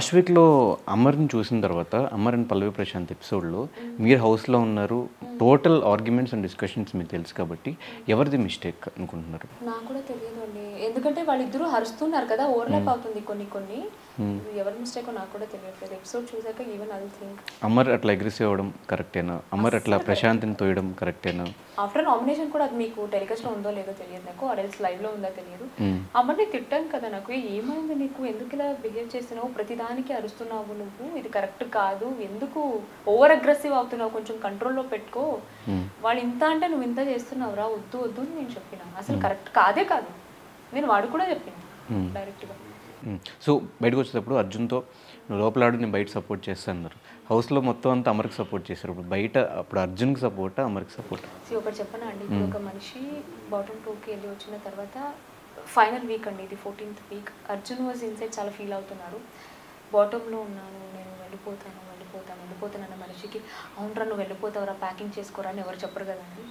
First వీక్లో అమర్ని చూసిన తర్వాత అమర్ అండ్ పల్లవి ప్రశాంత్ ఎపిసోడ్లో మీరు హౌస్లో ఉన్నారు, టోటల్ ఆర్గ్యుమెంట్స్ అండ్ డిస్కషన్స్ మీకు తెలుసు కాబట్టి ఎవరిది మిస్టేక్ అనుకుంటున్నారు? నాకు కూడా తెలియదు అండి, ఎందుకంటే వాళ్ళిద్దరూ అరుస్తున్నారు కదా, ఓవర్లాప్ అవుతుంది కొన్ని. ఎవరి మిస్టేక్ నాకు కూడా తెలియట్లేదు. ఎపిసోడ్ చూసాక ఈవెన్ ఐ థింక్ అమర్ అట్లా అగ్రెసివ్ అవ్వడం కరెక్టేనా? అమర్ అట్లా ప్రశాంత్ని తోయడం కరెక్టేనా? ఆఫ్టర్ నామినేషన్ కూడా అది మీకు టెలికాస్ట్లో ఉందో లేదో తెలియదు నాకు, ఆర్ఎల్స్ లైవ్లో ఉందో తెలియదు. అమ్మని తిట్టాను కదా, నాకు ఏమైంది నీకు, ఎందుకు ఇలా బిహేవ్ చేస్తున్నావు, ప్రతిదానికి అరుస్తున్నావు నువ్వు, ఇది కరెక్ట్ కాదు, ఎందుకు ఓవర్ అగ్రెసివ్ అవుతున్నావు, కొంచెం కంట్రోల్లో పెట్టుకో, వాళ్ళు ఇంత అంటే నువ్వు ఇంత చేస్తున్నావు రా, వద్దు వద్దు అని నేను చెప్పిన. అసలు కరెక్ట్ కాదే కాదు, నేను వాడు కూడా చెప్పిన డైరెక్ట్గా. సో బయటకు వచ్చేటప్పుడు అర్జున్తో నువ్వు లోపలాడు నేను బయట సపోర్ట్ చేస్తాను అన్నారు. హౌస్లో మొత్తం అంతా అమర్కి సపోర్ట్ చేశారు. ఇప్పుడు బయట అప్పుడు అర్జున్కి సపోర్ట్, అమర్కి సపోర్ట్. ఒకటి చెప్పనా అండి, ఇప్పుడు ఒక మనిషి బాటమ్ 2కి వెళ్ళి వచ్చిన తర్వాత ఫైనల్ వీక్ అండి, ఇది 14th week. Arjun was inside చాలా ఫీల్ అవుతున్నారు. బాటంలో ఉన్నాను, నేను వెళ్ళిపోతాను అన్న మనిషికి అవునరా నువ్వు వెళ్ళిపోతావురా, ప్యాకింగ్ చేసుకోరా అని ఎవరు చెప్పరు కదండి.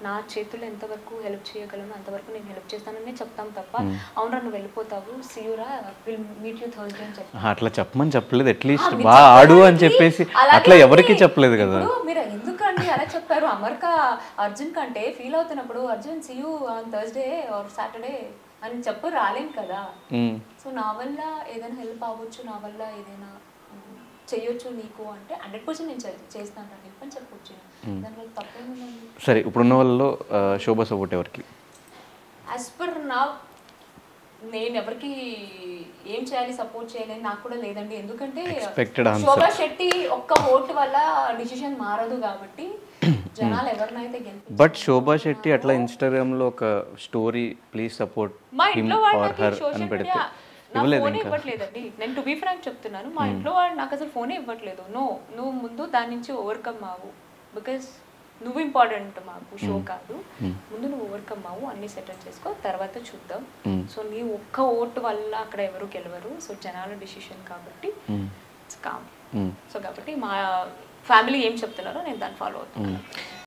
నా చేతుల్లో ఎంతవరకు హెల్ప్ చేయగలను అంతవరకు నేను హెల్ప్ చేస్తానని చెప్తాం తప్ప అవునరా నువ్వు వెళ్ళిపోతావు, సీయురా విల్ మీట్ యూ థర్స్డే అని చెప్పి అట్లా చెప్పమని చెప్పలేదు. అట్లీస్ట్ బాగా ఆడు అని చెప్పేసి అట్లా ఎవరికి చెప్పలేదు కదా. మీరు ఎందుకండి అలా చెప్పారు? అర్జున్ కంటే ఫీల్ అవుతున్నప్పుడు Arjun see you on Thursday or Saturday అని చెప్పు రాలేం కదా. సో నా వల్ల ఏదైనా హెల్ప్ అవ్వచ్చు, నా వల్ల ఏదైనా చెయ్యొచ్చు నీకు అంటే 100% నేను చేస్తాను హెల్ప్ అని చెప్పొచ్చు. దానివల్ల తప్పేముందండి? సరే, ఇప్పుడున్న వాళ్ళలో శోభా సపోర్ట్ ఎవరికి? యాజ్ పర్ నా నేను ఎవరికి ఏం చేయాలి, సపోర్ట్ చేయాలని నాకు కూడా లేదండి. ఎందుకంటే శోభా శెట్టి ఒక్క ఓటు వల్ల డిసిషన్ మారదు కాబట్టి జనాలు ఎవరినైతే గెలిపి. బట్ శోభా శెట్టి అట్లా ఇన్స్టాగ్రామ్లో ఒక story please support him or her అని పెడితే ఇవ్వట్లేదండి. నేను టు బీ ఫ్రాంక్ చెప్తున్నాను, మా ఇంట్లో వాడు నాకు అసలు ఫోనే ఇవ్వట్లేదు. నువ్వు ముందు దాని నుంచి ఓవర్కమ్ అవ్వు, బికాస్ నువ్వు ఇంపార్టెంట్ మాకు, షో కాదు. ముందు నువ్వు ఓవర్కమ్ అవ్వు, అన్ని సెటిల్ చేసుకో, తర్వాత చూద్దాం. సో నీ ఒక్క ఓటు వల్ల అక్కడ ఎవరు గెలవరు. సో జనాల డిసిషన్ కాబట్టి ఇట్స్ కామ్. సో కాబట్టి మా ఫ్యామిలీ ఏం చెప్తున్నారో నేను దాన్ని ఫాలో అవుతున్నాను.